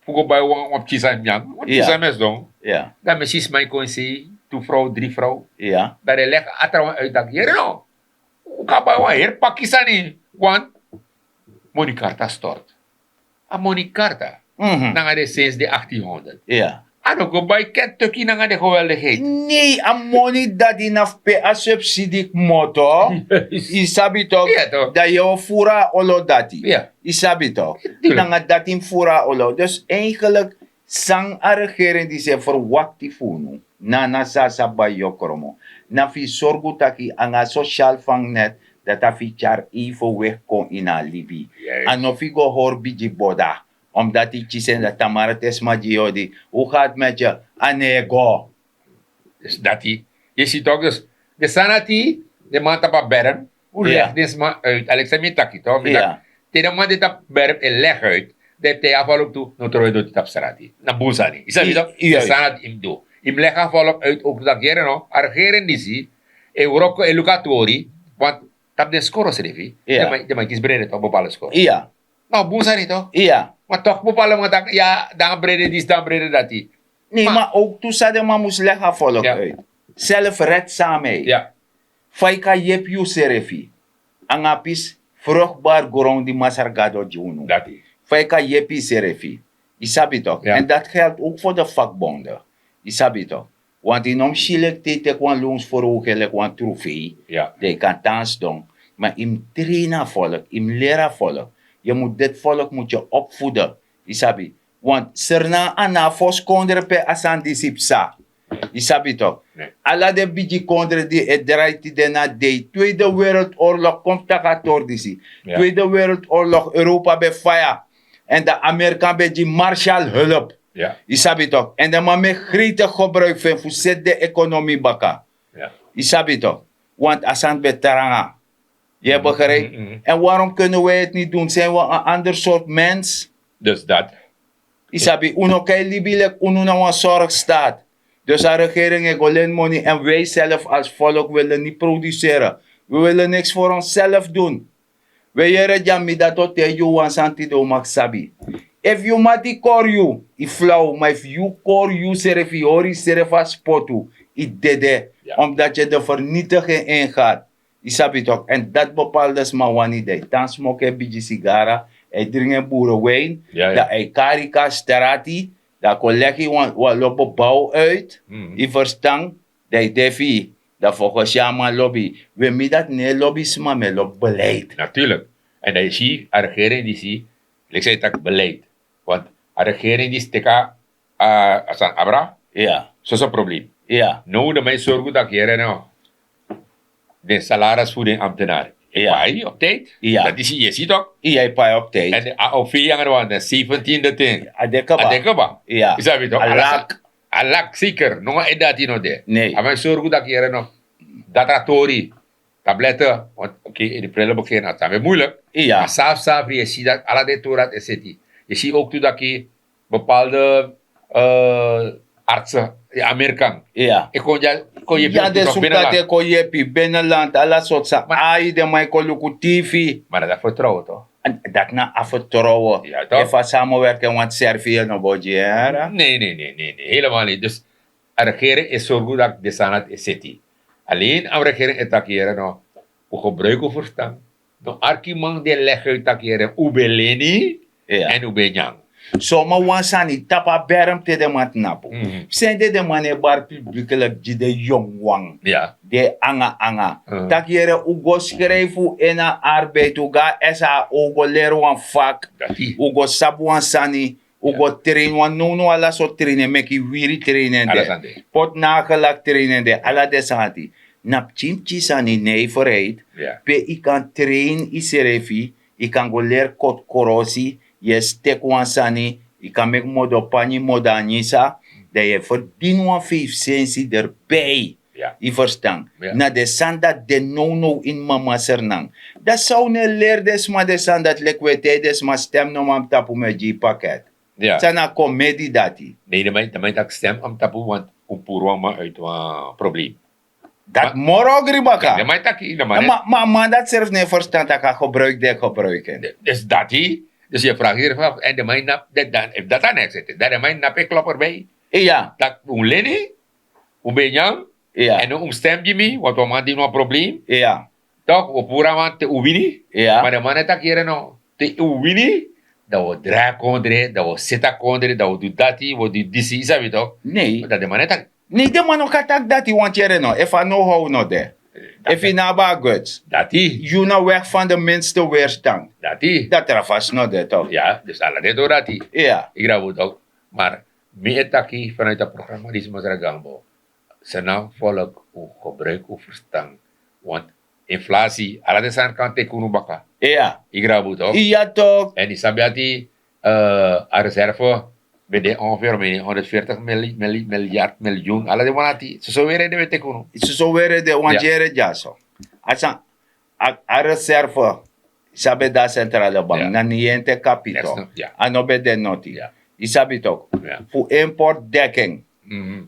Speaker 3: voor bij op kies yang, want
Speaker 2: Ja.
Speaker 3: kies mesdong,
Speaker 2: Ja.
Speaker 3: dan misschien mijn kon zien, 2 vrouw, 3 vrouw,
Speaker 2: Ja.
Speaker 3: dat je legt achter uit dat hier no. Hoe kan bij wat hier Pakistani, want monikarta stort. A monikarta,
Speaker 2: Mhm.
Speaker 3: dan gaat het sinds de 1800.
Speaker 2: Ja.
Speaker 3: En ook bij Kentucky dan gaat de geweldigheid.
Speaker 2: Nee, a money dat in afpe a subsidie moto. Isabi toch?
Speaker 3: Ja, toch.
Speaker 2: Dat je fura olo dati.
Speaker 3: Ja.
Speaker 2: Isabi toch?
Speaker 3: Tuurlijk.
Speaker 2: Dan gaat dat in fura olo. Dus eigenlijk sang a regering die ze verwacht die funu. Na Sasa Bhaijo Kromo. Na fi sorgu taki ang a social vangnet dat a fi char evenweg kon in a Libi.
Speaker 3: Juist.
Speaker 2: En of ik hoor biji boda. Omdat ik zei dat Tamara Tesma Giodi. Hoe gaat het met je? Anego.
Speaker 3: Dus dat die, je ziet ook dus, de sanati, de man tapa berm, hoe
Speaker 2: Ja.
Speaker 3: legt dit man uit? Alexander Taki, toch?
Speaker 2: Ja.
Speaker 3: De man die tap berm en leg uit, de te afval op toe, no trooi doet tap sanati. Na boezani. Is dat niet toch?
Speaker 2: Ja.
Speaker 3: De sanati im do. Im leg afval op uit, ook dat geren no, argeren die zie, Europa en Luku tori, want tap de score schreef,
Speaker 2: Ja.
Speaker 3: de man kies brede toch, bepaalde score.
Speaker 2: Ja.
Speaker 3: Nou, boezani toch?
Speaker 2: Ja.
Speaker 3: Maar toch bepaalde man tak, ja, dan brede die, dan brede dat die.
Speaker 2: Nee, maar ook toen zei de man moest leggen volk
Speaker 3: Ja.
Speaker 2: uit. Zelfredzaamheid.
Speaker 3: Ja.
Speaker 2: Faika yep you serefi. Angapis vruchtbaar grond die masargado juno.
Speaker 3: Dat die.
Speaker 2: Faika yepi serefi. Isabi toch?
Speaker 3: Ja.
Speaker 2: En dat geldt ook voor de vakbonden. Isabi toch? Want in om schilek te kwan loons voor oogelijk wan trofee.
Speaker 3: Ja.
Speaker 2: Die kan thans doen. Maar im trainen volk, im leren volk. Je moet dit volk moet je opvoeden. Isabi. Want serna ana fos kondre pe asan disipsa. Isabi toch?
Speaker 3: Nee.
Speaker 2: Alla de biji kondre die het draait die na de Tweede Wereldoorlog komt takator disi.
Speaker 3: Ja.
Speaker 2: Tweede Wereldoorlog Europa bij fire. En de Amerikaan bij die Marshallhulp.
Speaker 3: Ja.
Speaker 2: Isabi toch? En de man met gretig gebruik van voor zet de economie baka.
Speaker 3: Ja.
Speaker 2: Isabi toch? Want asan betaranga. Je begrijpt?
Speaker 3: Mhm.
Speaker 2: En waarom kunnen wij het niet doen? Zijn we een ander soort mens?
Speaker 3: Dus dat.
Speaker 2: Isabi, uno kei libilek, uno na een zorgstaat. Dus de regering heeft alleen money en wij zelf als volk willen niet produceren. We willen niks voor onszelf doen. We yere jam dat tot te you wan santi do mak sabi. If you mati kor you, I flow, maar if you kor you seref I ori seref a spotu, I dede,
Speaker 3: Ja.
Speaker 2: omdat je de vernietiging ingaat. I sabi toch? En dat bepaalt dus maar wanneer hij dan smoke een beetje sigara, hij drinkt boerenwijn,
Speaker 3: Ja.
Speaker 2: dat hij karika strati, dat collectie wat lopen bouw uit, I verstand, dat hij defi, dat volgens Jama lobby. We moeten dat niet lobby, maar met lobby beleid.
Speaker 3: Natuurlijk. En dan zie je, de regering die zie, ik zei dat beleid. Want de regering die steka als een abra,
Speaker 2: Ja,
Speaker 3: zo is een probleem.
Speaker 2: ja,
Speaker 3: Nou, de mensen zorgen dat je nou de salaris voor de ambtenaar.
Speaker 2: Ja.
Speaker 3: Ja. Op tijd.
Speaker 2: Ja.
Speaker 3: Dat is, je ziet ook.
Speaker 2: jij pa op tijd.
Speaker 3: En op 4 jaar waren de 17e ding.
Speaker 2: Adekaba.
Speaker 3: Adekaba.
Speaker 2: Ja.
Speaker 3: Is dat weer toch?
Speaker 2: Alak.
Speaker 3: Alak zeker. Nog een dat nog de.
Speaker 2: Nee.
Speaker 3: Maar zorgen dat je nog dat tori, tabletten. Want oké, in de prille begin dat is weer moeilijk.
Speaker 2: Ja.
Speaker 3: Maar zelfs je ziet dat alle de torat is het. Je ziet ook toe dat je bepaalde artsen, de Amerikaan.
Speaker 2: Ja.
Speaker 3: Ik kon je
Speaker 2: Ja, de
Speaker 3: toch
Speaker 2: zoek dat
Speaker 3: binnenland.
Speaker 2: je kon je binnenland, alle soort zaken. Ai, de mij kon lukken TV.
Speaker 3: Maar dat is vertrouwen toch?
Speaker 2: En dat na afvertrouwen.
Speaker 3: Ja, toch?
Speaker 2: Even samenwerken, want Servië nog bodje, hè?
Speaker 3: Nee, helemaal niet. Dus de regering is zo goed dat de sanat is city. Alleen de regering is takeren nog, hoe gebruiken verstaan. De Arki man die legt uit takeren, ube leni
Speaker 2: Ja.
Speaker 3: en ube nyang.
Speaker 2: Soma wansani tapa berm te de mat napo.
Speaker 3: Mhm.
Speaker 2: Zijn de mane bar publiekelijk die de jong wang.
Speaker 3: Ja,
Speaker 2: De anga.
Speaker 3: Mhm.
Speaker 2: Tak jere ugo schrijven in een arbeid, uga esa ugo leren wan vak.
Speaker 3: dat is.
Speaker 2: Ugo sabu wan sani, ugo train wan no ala so trainen, meki wiri trainen
Speaker 3: Alles
Speaker 2: de.
Speaker 3: aan de.
Speaker 2: Pot nagelak trainen de, ala de santi. Nap chimchi sani nee vooruit.
Speaker 3: Ja.
Speaker 2: Pe I kan train I serefi, I kan go leer kot korosi, je stek wan sani, I kan mek modo pani modanisa, dat je verdien wan 5 sensi erbij.
Speaker 3: Ja.
Speaker 2: I verstaan.
Speaker 3: Ja.
Speaker 2: Na de sanda de no in mama sernang. Dat zou ne leer des ma de sanda lekwete des ma stem no mam tapu me G pakket.
Speaker 3: Ja.
Speaker 2: Sana comedy dati.
Speaker 3: Nee, de mij dat stem om tapu, want een poer maar uit een probleem.
Speaker 2: Dat moro gribaka.
Speaker 3: De mij dat de
Speaker 2: Maar dat zelf ne verstand dat ik gebruiken.
Speaker 3: Dus dat hij. Dus je vraagt hier af, en de mij nap, dat dan echt zitten. Dat de mij nap ik klop erbij.
Speaker 2: Ja,
Speaker 3: Dat een leni, een benjang,
Speaker 2: ja,
Speaker 3: en een stem je me, want we hebben die nog een probleem.
Speaker 2: ja,
Speaker 3: Toch, we pura man te uwini.
Speaker 2: ja.
Speaker 3: Maar de man het hier nog te uwini, dat we draai kondre, dat we zitten kondre, dat we doen dat, we doen dit, is dat toch?
Speaker 2: Nee.
Speaker 3: Dat de man het
Speaker 2: Nee, de man ook attack dat hij want jere no. If I know how no there. If I know about goods.
Speaker 3: dat die,
Speaker 2: You know weg van de minste weerstand.
Speaker 3: dat die.
Speaker 2: Dat er vast no there toch.
Speaker 3: Ja, dus alle dit door dat die.
Speaker 2: Ja.
Speaker 3: Ik raad het ook. Maar meer takkie vanuit het programma die is met Gambo. Ze naam volk hoe gebruik hoe verstand. Want inflatie, alle de zijn kan tekenen bakken.
Speaker 2: Ja.
Speaker 3: Ik raad het ook.
Speaker 2: Ja toch.
Speaker 3: En die sabiati a reserve bij de ongeveer 140 miljoen. Alle de wanati. Zo weer de wet tekenen.
Speaker 2: Zo weer de want
Speaker 3: Ja.
Speaker 2: jere jaso. Asa a reserve. Sabe da centrale bank.
Speaker 3: Ja.
Speaker 2: Na niente capito.
Speaker 3: Yes, ja.
Speaker 2: Anobe de noti.
Speaker 3: Ja.
Speaker 2: Isabi toch.
Speaker 3: Ja.
Speaker 2: Voor import dekking.
Speaker 3: Mhm.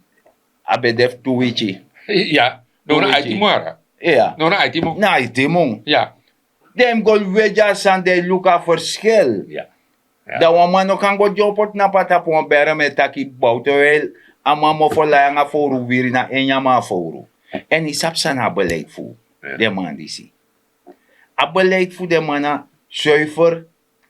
Speaker 2: Abe def tuwichi.
Speaker 3: Ja, no na IT mora.
Speaker 2: Ja.
Speaker 3: No na IT mo.
Speaker 2: Na itimong.
Speaker 3: Ja.
Speaker 2: Dem gol weja san de luka verschil.
Speaker 3: Ja. Ja.
Speaker 2: Da wama no kan go jopot na pata pon bere me taki boutuel. Ama mo fola nga foru wiri na enyama foru. En isap sana beleid fu.
Speaker 3: Ja.
Speaker 2: De man disi. A beleid fu de mana zuiver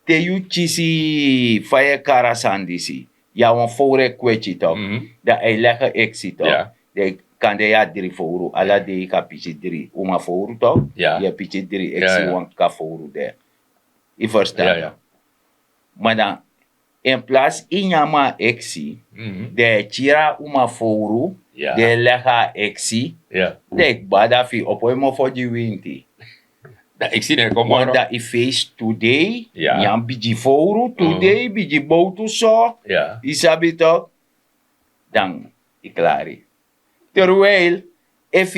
Speaker 2: te yu chisi faye karasan disi. Ja wan fore kwechi toch.
Speaker 3: Mhm.
Speaker 2: Da ei legge exit toch.
Speaker 3: Ja.
Speaker 2: De kan de ja 3 foru. Ala de ka pichi 3. Uma foru toch.
Speaker 3: Ja.
Speaker 2: Je pichi 3
Speaker 3: Ja,
Speaker 2: exit
Speaker 3: ja.
Speaker 2: wan ka foru de. I verstaan.
Speaker 3: Ja, ja.
Speaker 2: Maar dan, in plaats inyama exi,
Speaker 3: Mhm.
Speaker 2: de chira uma foru,
Speaker 3: Ja.
Speaker 2: de lega exi,
Speaker 3: Ja.
Speaker 2: de badafi opoimo for the winti.
Speaker 3: Ik zie het, kom
Speaker 2: Want
Speaker 3: maar.
Speaker 2: dat is face today,
Speaker 3: Ja.
Speaker 2: nyam biji foru, today, biji botu so,
Speaker 3: Ja.
Speaker 2: isabi toch, dan iklari. Terwijl, if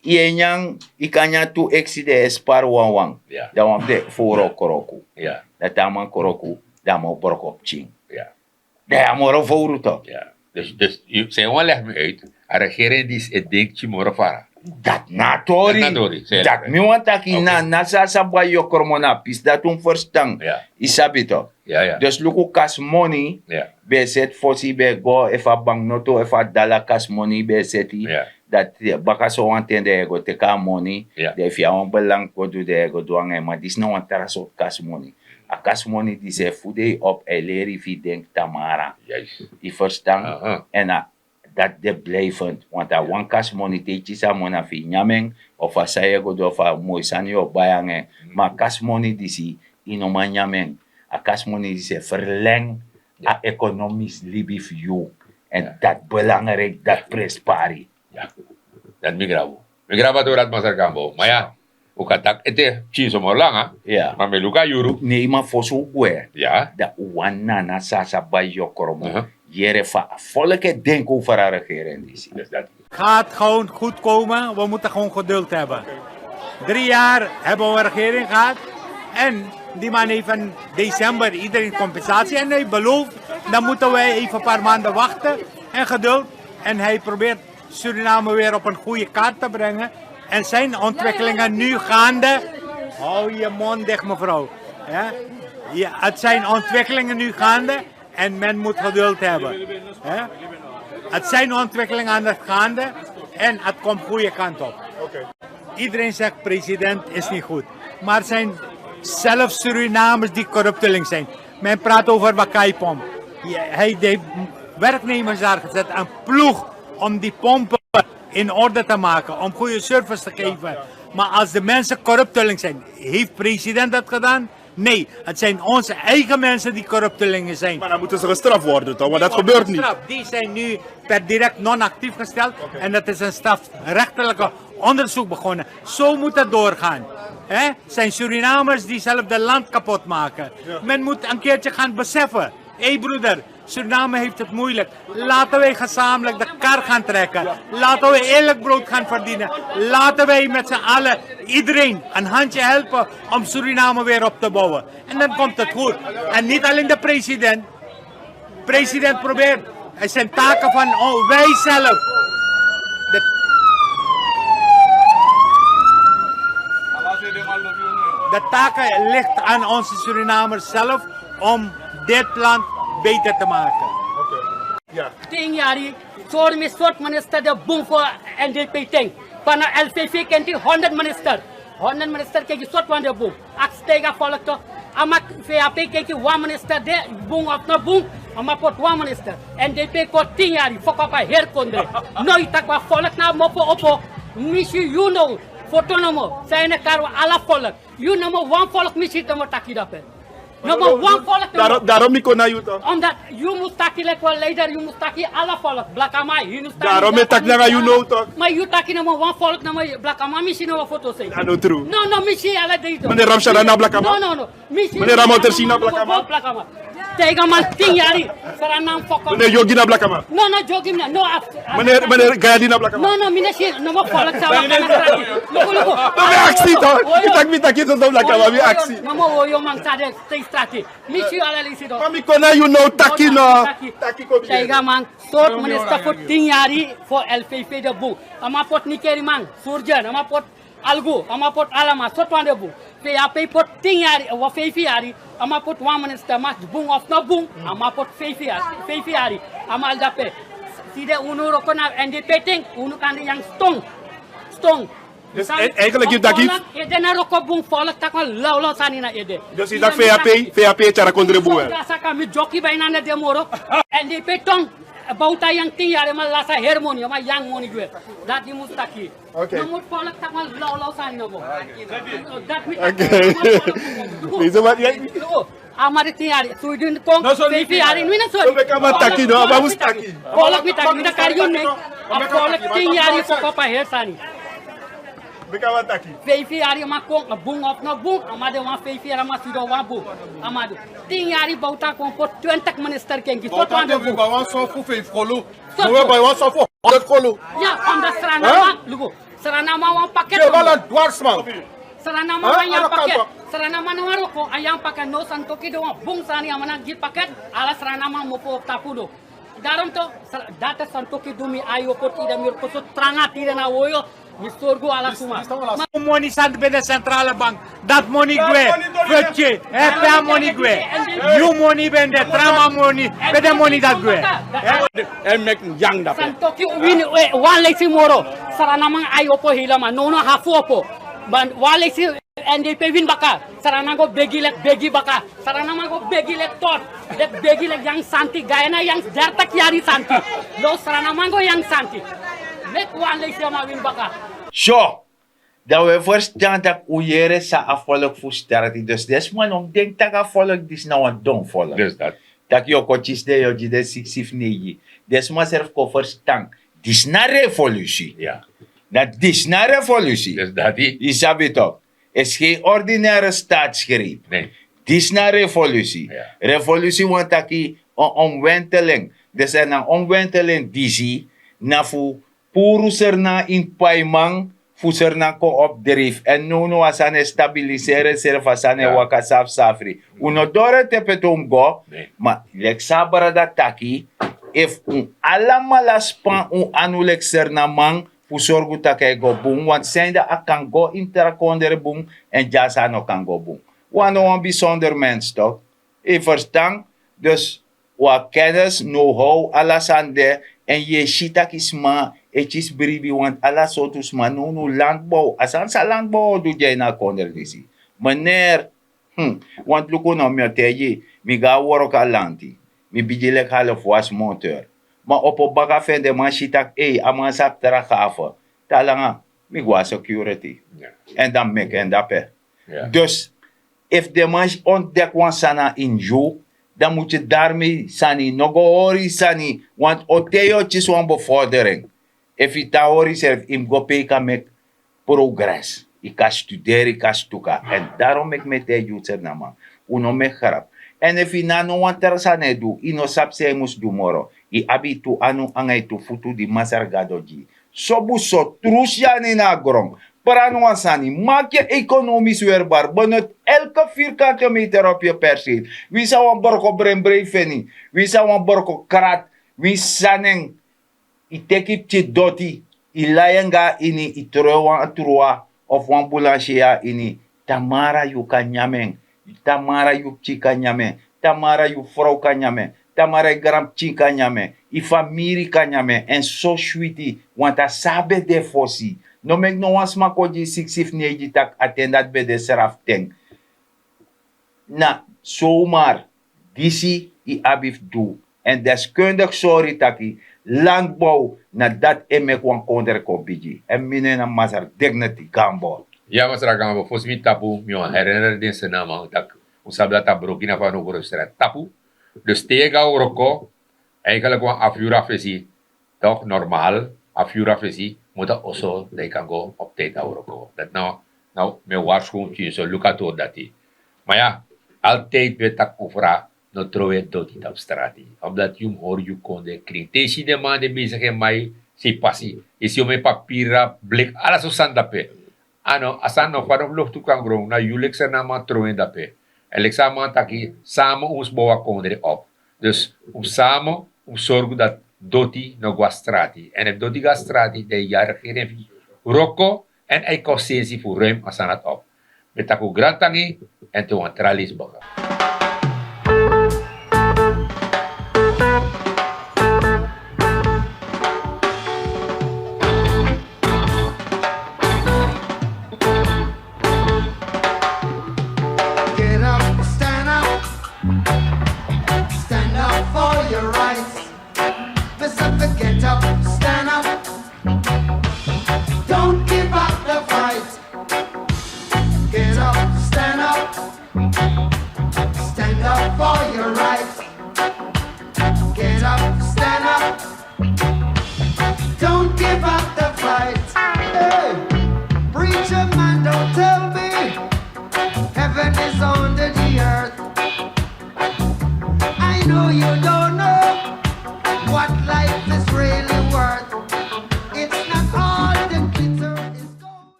Speaker 2: yenyang ikanya tu exi de espar wang,
Speaker 3: Ja.
Speaker 2: dan wang de foro koroku.
Speaker 3: Ja.
Speaker 2: Dat taman koroku, dan mo borokop ching.
Speaker 3: Ja.
Speaker 2: De amoro foru toch.
Speaker 3: Ja. Dus je zei wel leg me uit. A regering die is het dingetje morafara.
Speaker 2: Dat na tori.
Speaker 3: Dat na tori, zeg
Speaker 2: Dat
Speaker 3: ik.
Speaker 2: mi want taki
Speaker 3: Oké.
Speaker 2: na Sasa Bhaijo Kromo na pis dat verstang.
Speaker 3: Ja.
Speaker 2: Isabi toch?
Speaker 3: Ja, ja.
Speaker 2: Dus Luku kas money.
Speaker 3: Ja.
Speaker 2: Be set fosi be go if a banknoto if a dollar kas money be seti.
Speaker 3: Ja.
Speaker 2: Dat baka so antende ego te ka money.
Speaker 3: Ja.
Speaker 2: De if ya on belang ko do de ego do anga maar dis no antara so kas money. A kas money die se fude op eleri fi denk tamara.
Speaker 3: Juist.
Speaker 2: Die verstang.
Speaker 3: Aha.
Speaker 2: En dat de blijvend. Want dat one cash money teetje sa mona fi nyameng of a saye go do fa moisani o bayange. Maar cash money die si inoma nyameng. A cash money die se verleng a economisch libi for you. En dat belangrijk, dat prespari.
Speaker 3: Ja. Dat migravo. Migrava door dat masar Gambo. Maar ja, ook atak ete chinso mo lang ha.
Speaker 2: Ja.
Speaker 3: Maar me luka yuru.
Speaker 2: Nee, maar voor zo goed.
Speaker 3: Ja.
Speaker 2: Dat wana na Sasa Bhaijo Kromo.
Speaker 3: Aha.
Speaker 2: Jere fa volke denk over haar regering die si.
Speaker 3: Dus dat.
Speaker 8: Gaat gewoon goed komen. We moeten gewoon geduld hebben. 3 jaar hebben we een regering gehad. En die man heeft in december iedereen compensatie. En hij belooft, dan moeten wij even een paar maanden wachten. En geduld. En hij probeert Suriname weer op een goede kaart te brengen. En zijn ontwikkelingen nu gaande. Hou je mond dicht, mevrouw. Ja? Ja, het zijn ontwikkelingen nu gaande. En men moet geduld hebben. Ja? Het zijn ontwikkelingen aan het gaande. En het komt goede kant op. Iedereen zegt president is niet goed. Maar het zijn zelfs Surinamers die corrupteling zijn. Men praat over Wakaipomp. Hij heeft werknemers daar gezet. Een ploeg om die pompen in orde te maken. Om goede service te geven. Maar als de mensen corrupteling zijn. Heeft president dat gedaan? Nee, het zijn onze eigen mensen die corruptelingen zijn.
Speaker 7: Maar dan moeten ze gestraft worden, toch? Want dat gebeurt niet.
Speaker 8: Die zijn nu per direct non-actief gesteld. En dat is een strafrechtelijke onderzoek begonnen. Zo moet het doorgaan. Het zijn Surinamers die zelf het land kapot maken. Men moet een keertje gaan beseffen. Hé broeder, Suriname heeft het moeilijk. Laten wij gezamenlijk de kar gaan trekken. Laten we eerlijk brood gaan verdienen. Laten wij met z'n allen iedereen een handje helpen om Suriname weer op te bouwen. En dan komt het goed. En niet alleen de president. President probeert zijn taken van wij zelf. De taken ligt aan onze Surinamers zelf om dit land beter te maken.
Speaker 9: Ting jari, soort met soort minister de boom voor NDP ting. Van LVV kent die 100 minister. 100 minister kijk je soort van de boom. Ak stega volk toch. Amak VAP kijk je 1 minister de boom of no boom. Amak pot 1 minister. NDP kot 10 jari, fok op een herkondre. Nooit tak wa volk na mopo opo. Missie you know. Fotonomo, zijn er kar alle volk. You know 1 volk missie te mo taki dapen. Nummer 1 volk.
Speaker 7: Daarom niet kon naar jou toch?
Speaker 9: Omdat je moet taki lekker leider, je moet taki alle volk. Blakama, je moet taki.
Speaker 7: Daarom is tak naar you know toch?
Speaker 9: Maar je taki nummer 1 volk, nummer Blakama, misschien nog een foto zijn.
Speaker 7: Ja, no true.
Speaker 9: No, misschien alle deze.
Speaker 7: Meneer Ramshara na Blakama?
Speaker 9: No. Misschien.
Speaker 7: Meneer Ramotersi na Blakama?
Speaker 9: Blakama. Tegen man 10 jaar. Sranan fokken.
Speaker 7: Meneer Yogi na Blakama?
Speaker 9: No, jogi me. No,
Speaker 7: Meneer Gayadi na Blakama?
Speaker 9: No, misschien nummer volk zou ik gaan. Luku.
Speaker 7: Wie actie toch? Ik tak mi taki tot Blakama, wie actie?
Speaker 9: Nummer woyo man sade strategie. Misschien alle lisi toch.
Speaker 7: Maar mi kon naar you know taki no. Taki kom je.
Speaker 9: Taiga man, soort minister voor 10 jaar voor LVV de boek. Ama pot Nikeri man, Surjan, ama pot Algo, ama pot Alama, soort van de boek. PAP pot 10 jaar, of 5 jaar, ama pot 1 minister, maar boom of no boom, ama pot 5 jaar, ama al dape. Side uno roko na NDP ting, uno kan de yang stong.
Speaker 7: Dus eigenlijk je taki.
Speaker 9: Ede na roko boom volk tak laulo sani na ede.
Speaker 7: Dus je dat VAP chara kontribuer.
Speaker 9: Saka mi joki bijna na demoro. NDP tong. Bauta yang 10 jaar maar lasa harmony, maar yang money gue. Dat die moet taki.
Speaker 7: Okay.
Speaker 9: Nomor volk tak mal laulo sani na bo. Dat mi.
Speaker 7: Deze wat jij.
Speaker 9: Amari 10 jaar, Sweden kong.
Speaker 7: No, sorry.
Speaker 9: 5 jaar in wina sorry.
Speaker 7: We kan taki no, maar moest taki.
Speaker 9: Volk mi taki na karyon ne. Volk 10 jaar ko pa her sani.
Speaker 7: We kan taki.
Speaker 9: 5 jaar ma kong boom of no boom, amade wa 5 jaar ma sido wa boom. Amado 10 jaar bauta kong pot 20 minister kengi tot wa de boom.
Speaker 7: Bawan so fu 5 kolo. We bawan so fu 100 kolo.
Speaker 9: Ja, omdat Sranama, Luku. Sranama wan paket.
Speaker 7: Je wala dwarsman.
Speaker 9: Sranama wan yang paket. Sranama no waroko ayang paket no santoki do bung sani amana git paket ala Sranama mopo tapudo. Daarom to data santoki dumi ayo pot ida mir kusut tranga tira na woyo Misturgo ala suma.
Speaker 8: Money sant bij de centrale bank. Dat money gwe. Futje. Heb money gwe. You money ben de trama money. Bij de money dat gwe.
Speaker 7: En mek yang dapat.
Speaker 9: Santoki win one lexi moro. Saranamang ayopo hilama. Nono hafu opo. Ban one lexi NDP win baka. Saranago begi baka. Saranamago begi lek tot. Lek begi lek yang santi. Gayana yang jarta kiari santi. Lo saranamango yang santi. Mek one lexi ama win baka.
Speaker 2: Zo, dat we verstaan dat ujere sa afvolk fusterati. Dus desman om denk dat afvolk dis nou een dom volk.
Speaker 3: Dus dat.
Speaker 2: Dat je kochis de yo de 6 desman serf ko verstaan. Dis na revolutie.
Speaker 3: Ja.
Speaker 2: Dat dis na revolutie.
Speaker 3: Dus dat die.
Speaker 2: Je sabi toch? Is geen ordinaire staatsgreep.
Speaker 3: Nee.
Speaker 2: Dis na revolutie.
Speaker 3: Ja.
Speaker 2: Revolutie want taki omwenteling. Dus er een omwenteling disi na fu puro serna in paimang fu serna ko opdrift. En no asane stabiliseren serf asane wakasaf safri. Uno dore tepetum go.
Speaker 3: Nee.
Speaker 2: Ma lek sabara da taki. If alamala span anulek serna mang fu sorgu takay go boom. Want zijn de kan go interakondere boom. En jasa no kan go boom. Wano een bijzonder mens toch? Je verstaan? Dus wat kennis, know-how, alles aan de. En je shitak is maar, het is bribi, want alles sotus maar no landbouw. Als aan sa landbouw doe jij na konderlisi. Meneer, want luku no me teje, mi ga worok a lanti. Mi bijilek half was monteur. Maar op een baka vende man shitak, aman sak tera gafa. Talanga, mi gwa security.
Speaker 3: Ja.
Speaker 2: En dan mek en dape.
Speaker 3: Ja.
Speaker 2: Dus, if de man ontdekt wan sana in jou, dan moet je daarmee sani, nogo hori sani, want oteo is wan bevordering. If je ta hori zelf, im go peka met progress. Ik kan studeren, ik kan stuka. En daarom ik met de jutser na man. Uno me garap. En if je na no wan tersane do, ino sap se mus do moro. I abitu anu angay tu futu di masar gadoji. Sobu so trusya ni na grong. Parano sani, maak je economisch weerbaar. Benut elke vierkante meter op je perceel. Wie zou een borko brembreefeni? Wie zou een borko krat? Wie saneng? I tekip je doti. I layenga ini i trua of wan boulangeria ini. Tamara yu kanyameng. Tamara yu chika nyame. Tamara yu vrouw kanyame. Tamara gram chika nyame. I familie kanyame. En so sweetie. Want a sabe de fosi. No mek no wan smako di 6 tak attendat bij de seraf teng. Na, zomaar, disi i abif do. En deskundig sorry taki, landbouw na dat emek wan konder ko biji. En mine na masar dignity Gambo.
Speaker 3: Ja, mas Gambo, fos mi tapu, mi wan herinner din sa namang tak usabla ta brokina pa no gurustra tapu. Dus tega uroko, eigenlijk wan afjura fesi, toch normaal, afjura fesi, moet dat also dat kan go op tijd uroko. Dat nou, mijn waarschuwing zo lukato dat die. Maar ja, altijd weet ik over no troe doti op straat. Omdat je hoor je konde kring. Tesi de man de bezig en mij si passi. Is je met papier, blik, alles zo sandape. Ano, asan no parang lucht tu kan grong na julek sa nama troe dape. En samen taki samen ons bawa konde op. Dus samen zorgen dat doti no guastrati. En if doti guastrati, de jaren geen roko en ei consensie voor ruim asan het op. Met ako grantangi en te want tralis baga.